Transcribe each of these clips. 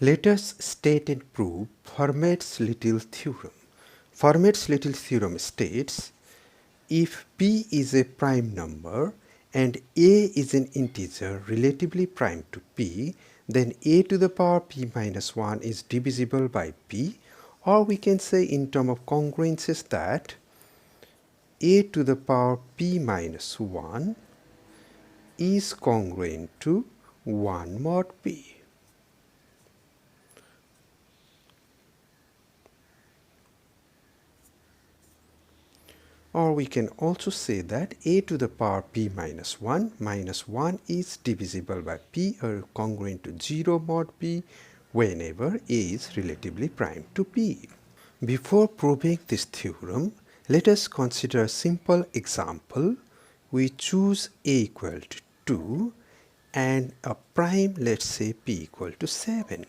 Let us state and prove Fermat's Little Theorem. Fermat's Little Theorem states, if p is a prime number and a is an integer relatively prime to p, then a to the power p minus 1 is divisible by p, or we can say in terms of congruences that a to the power p minus 1 is congruent to 1 mod p. Or we can also say that a to the power p minus 1 is divisible by p or congruent to 0 mod p whenever a is relatively prime to p. Before proving this theorem, let us consider a simple example. We choose a equal to 2 and a prime, let's say p equal to 7.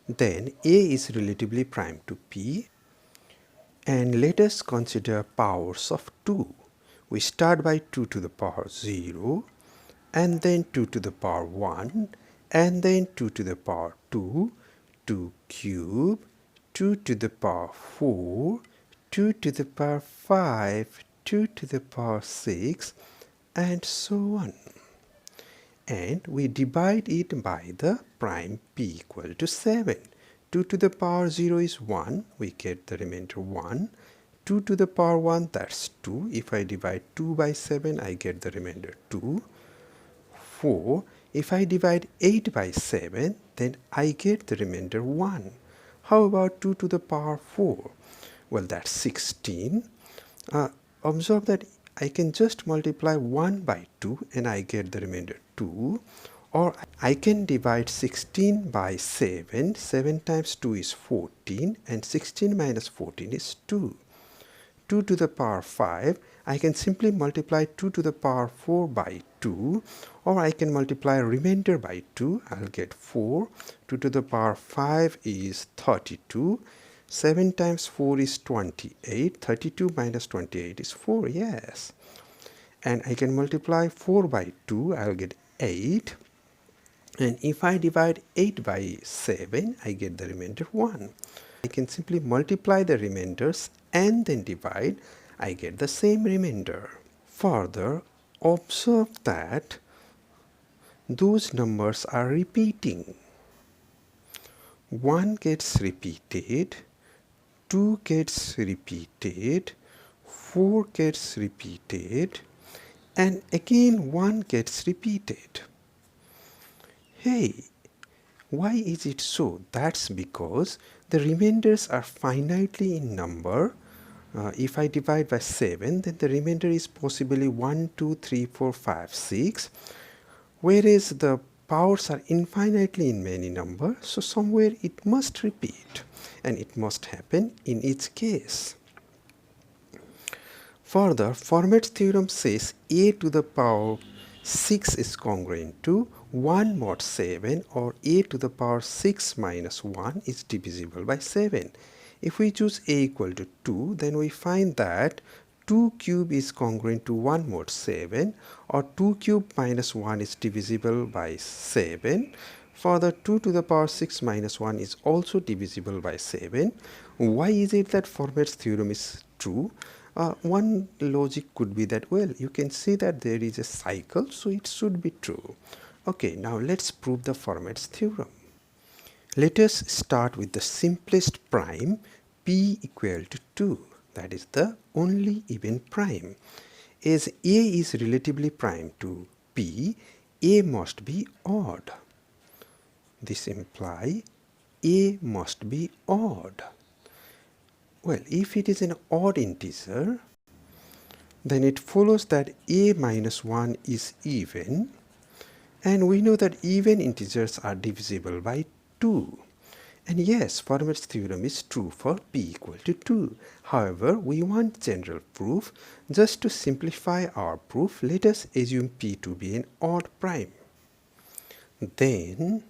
Then a is relatively prime to p. And let us consider powers of 2. We start by 2 to the power 0, and then 2 to the power 1, and then 2 to the power 2, 2 cube, 2 to the power 4, 2 to the power 5, 2 to the power 6, and so on. And we divide it by the prime p equal to 7. 2 to the power 0 is 1, we get the remainder 1. 2 to the power 1, that's 2. If I divide 2 by 7, I get the remainder 2. 4. If I divide 8 by 7, then I get the remainder 1. How about 2 to the power 4? Well, that's 16. Observe that I can just multiply 1 by 2 and I get the remainder 2. Or I can divide 16 by 7. 7 times 2 is 14 and 16 minus 14 is 2. 2 to the power 5, I can simply multiply 2 to the power 4 by 2, or I can multiply remainder by 2. I'll get 4. 2 to the power 5 is 32. 7 times 4 is 28. 32 minus 28 is 4, yes. And I can multiply 4 by 2, I'll get 8. And if I divide 8 by 7, I get the remainder 1. I can simply multiply the remainders and then divide, I get the same remainder. Further, observe that those numbers are repeating. 1 gets repeated, 2 gets repeated, 4 gets repeated, and again 1 gets repeated. Hey, why is it so? That's because the remainders are finitely in number. If I divide by 7, then the remainder is possibly 1, 2, 3, 4, 5, 6. Whereas the powers are infinitely in many numbers, so somewhere it must repeat. And it must happen in each case. Further, Fermat's theorem says a to the power 6 is congruent to 1 mod 7, or a to the power 6 minus 1 is divisible by 7. If we choose a equal to 2, then we find that 2 cube is congruent to 1 mod 7, or 2 cube minus 1 is divisible by 7. Further, 2 to the power 6 minus 1 is also divisible by 7. Why is it that Fermat's theorem is true? One logic could be that, well, you can see that there is a cycle, so it should be true. Okay, now let's prove the Fermat's theorem. Let us start with the simplest prime, p equal to 2. That is the only even prime. As a is relatively prime to p, a must be odd. This implies a must be odd. Well, if it is an odd integer, then it follows that a minus 1 is even, and we know that even integers are divisible by 2. And yes, Fermat's theorem is true for p equal to 2. However, we want general proof. Just to simplify our proof, let us assume p to be an odd prime. Then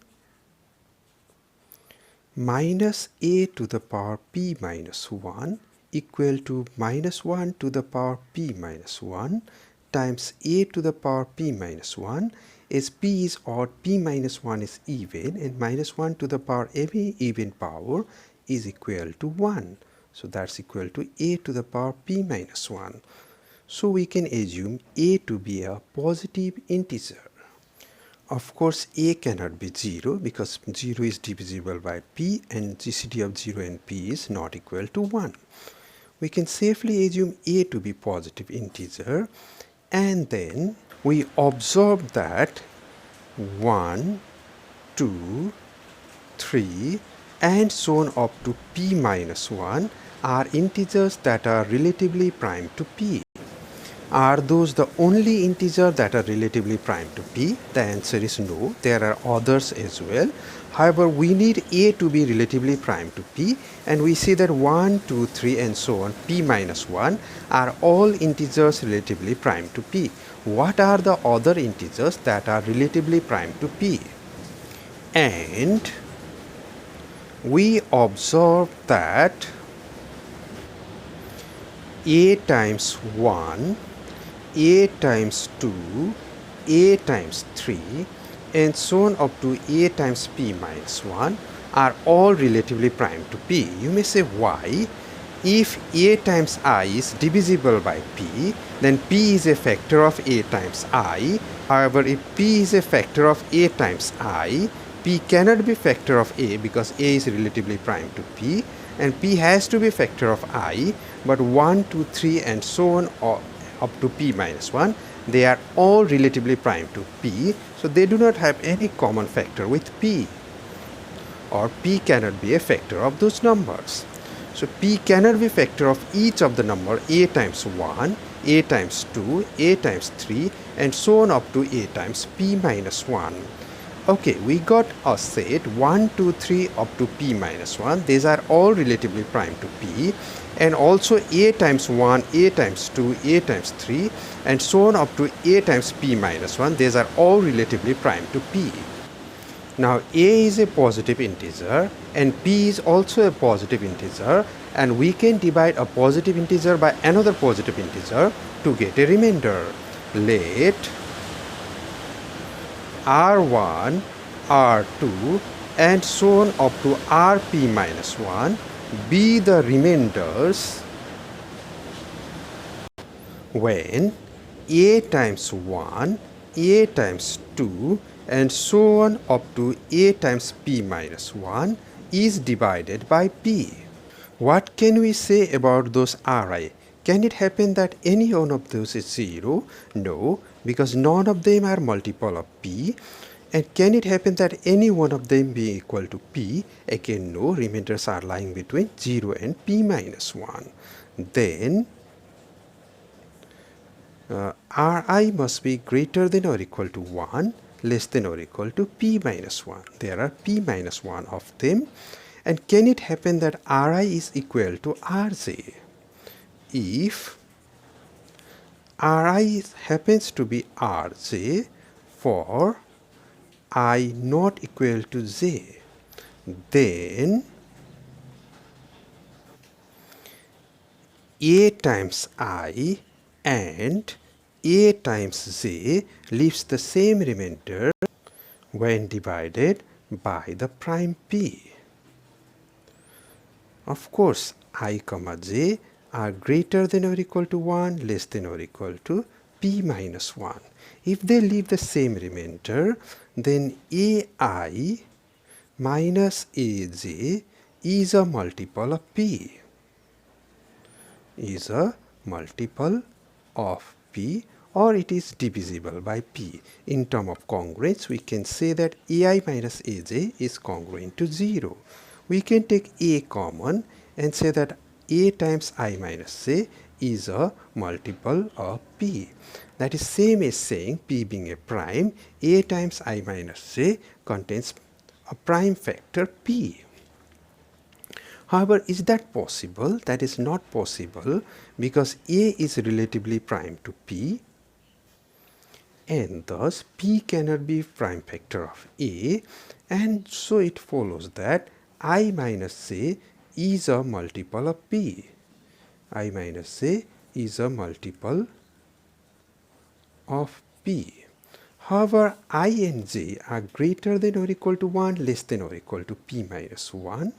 minus a to the power p minus 1 equal to minus 1 to the power p minus 1 times a to the power p minus 1 as p is odd, p minus 1 is even, and minus 1 to the power any even power is equal to 1. So that's equal to a to the power p minus 1. So we can assume a to be a positive integer. Of course, a cannot be 0 because 0 is divisible by p and GCD of 0 and p is not equal to 1. We can safely assume a to be positive integer, and then we observe that 1, 2, 3 and so on up to p minus 1 are integers that are relatively prime to p. Are those the only integers that are relatively prime to p? The answer is no. There are others as well. However, we need a to be relatively prime to p, and we see that 1, 2, 3 and so on p minus 1 are all integers relatively prime to p. What are the other integers that are relatively prime to p? And we observe that a times 1, a times 2, a times 3 and so on up to a times p minus 1 are all relatively prime to p. You may say why? If a times I is divisible by p, then p is a factor of a times I. However, if p is a factor of a times I, p cannot be factor of a because a is relatively prime to p, and p has to be factor of I, but 1, 2, 3 and so on up to p minus 1, they are all relatively prime to p, so they do not have any common factor with p, or p cannot be a factor of those numbers. So p cannot be factor of each of the number a times 1, a times 2, a times 3 and so on up to a times p minus 1. Okay, we got a set 1, 2, 3 up to p minus 1. These are all relatively prime to p, and also a times 1, a times 2, a times 3 and so on up to a times p minus 1. These are all relatively prime to p. Now a is a positive integer and p is also a positive integer, and we can divide a positive integer by another positive integer to get a remainder. Let r1, r2 and so on up to rp minus 1 be the remainders when a times 1, a times 2 and so on up to a times p minus 1 is divided by p. What can we say about those ri? Can it happen that any one of those is 0? No, because none of them are multiple of p. And can it happen that any one of them be equal to p? Again, no, remainders are lying between 0 and p minus 1. Then ri must be greater than or equal to 1, less than or equal to p minus 1. There are p minus 1 of them. And can it happen that ri is equal to rj? If ri happens to be rj for I not equal to j, then a times I and a times j leaves the same remainder when divided by the prime p. Of course, I comma j are greater than or equal to 1, less than or equal to p minus 1. If they leave the same remainder, then ai minus aj is a multiple of p. Is a multiple of p, or it is divisible by p. In terms of congruence, we can say that ai minus aj is congruent to 0. We can take a common and say that a times I minus j is a multiple of p. That is same as saying p being a prime, a times I minus j contains a prime factor p. However, is that possible? That is not possible because a is relatively prime to p, and thus p cannot be prime factor of a, and so it follows that I minus j is a multiple of p. I minus j is a multiple of p. However, I and j are greater than or equal to 1, less than or equal to p minus 1.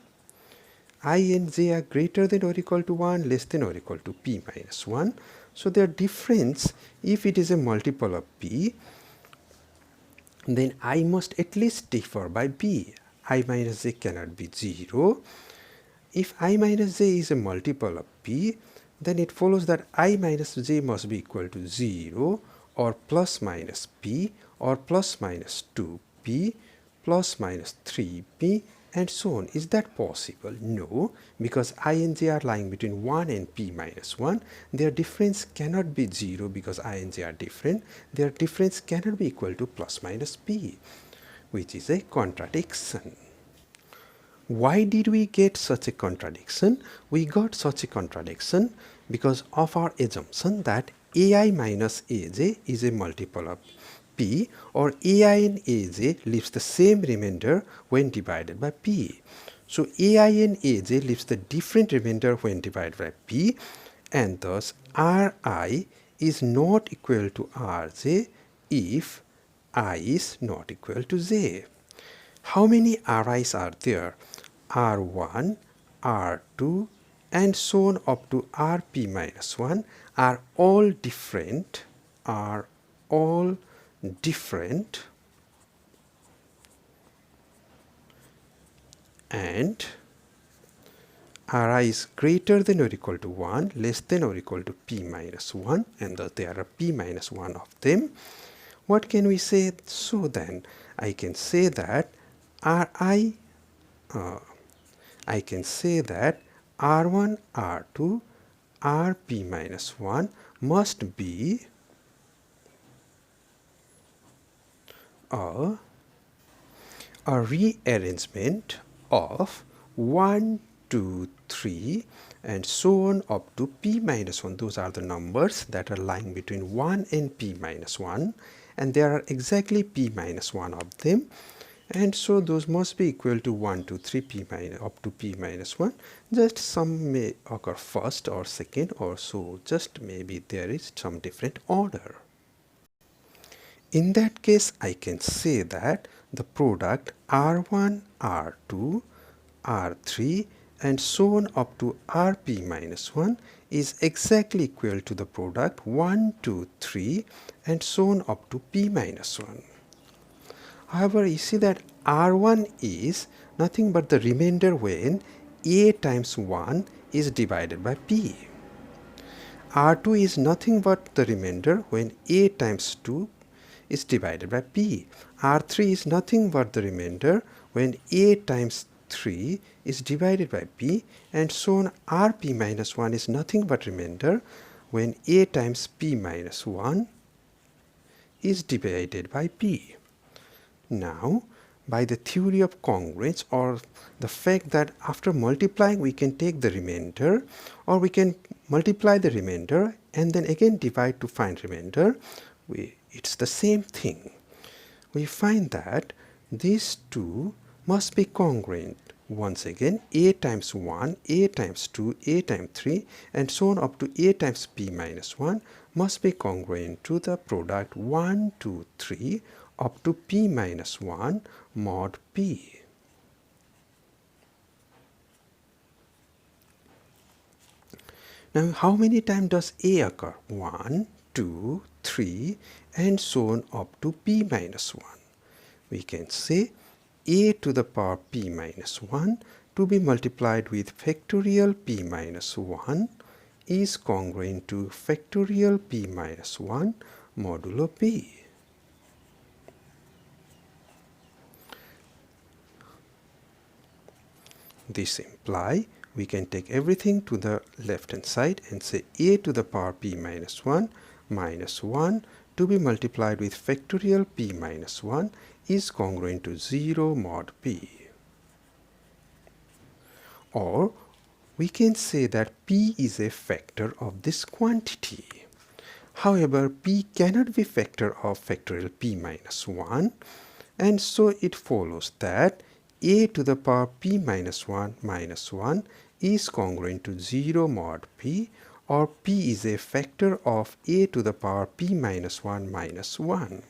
I and j are greater than or equal to 1, less than or equal to p minus 1. So their difference, if it is a multiple of p, then I must at least differ by b. I minus j cannot be 0. If I minus j is a multiple of p, then it follows that I minus j must be equal to 0 or plus minus p or plus minus 2p plus minus 3p and so on. Is that possible? No, because I and j are lying between 1 and p minus 1. Their difference cannot be 0 because I and j are different. Their difference cannot be equal to plus minus p, which is a contradiction. Why did we get such a contradiction? We got such a contradiction because of our assumption that ai minus aj is a multiple of p, or ai and aj leaves the same remainder when divided by p. So ai and aj leaves the different remainder when divided by p, and thus ri is not equal to rj if I is not equal to j. How many ri's are there? R1, R2 and so on up to Rp minus 1 are all different, and Ri is greater than or equal to 1, less than or equal to p minus 1, and thus there are p minus 1 of them. What can we say? So then I can say that I can say that R1, R2, Rp minus 1 must be a rearrangement of 1, 2, 3 and so on up to p minus 1. Those are the numbers that are lying between 1 and p minus 1, and there are exactly p minus 1 of them. And so those must be equal to 1, 2, 3, p minus up to p minus 1. Just some may occur first or second or so, just maybe there is some different order. In that case, I can say that the product R1, R2, R3 and so on up to Rp minus 1 is exactly equal to the product 1, 2, 3 and so on up to p minus 1. However, you see that R1 is nothing but the remainder when a times 1 is divided by p. R2 is nothing but the remainder when a times 2 is divided by p. R3 is nothing but the remainder when a times 3 is divided by p, and so on. Rp minus 1 is nothing but remainder when a times p minus 1 is divided by p. Now, by the theory of congruence, or the fact that after multiplying we can take the remainder, or we can multiply the remainder and then again divide to find remainder, it's the same thing. We find that these two must be congruent. Once again, a times 1, a times 2, a times 3 and so on up to a times p minus 1 must be congruent to the product 1, 2, 3 up to p minus 1 mod p. Now, how many times does a occur? 1, 2, 3 and so on up to p minus 1. We can say a to the power p minus 1 to be multiplied with factorial p minus 1 is congruent to factorial p minus 1 modulo p. This implies we can take everything to the left hand side and say a to the power p minus 1 to be multiplied with factorial p minus 1 is congruent to 0 mod p. Or we can say that p is a factor of this quantity. However, p cannot be factor of factorial p minus 1, and so it follows that a to the power p minus 1 is congruent to 0 mod p, or p is a factor of a to the power p minus 1 minus 1.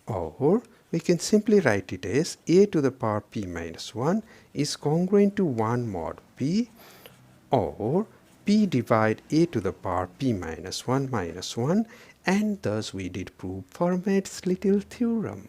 Or we can simply write it as a to the power p minus 1 is congruent to 1 mod p, or p divide a to the power p minus 1, and thus we did prove Fermat's little theorem.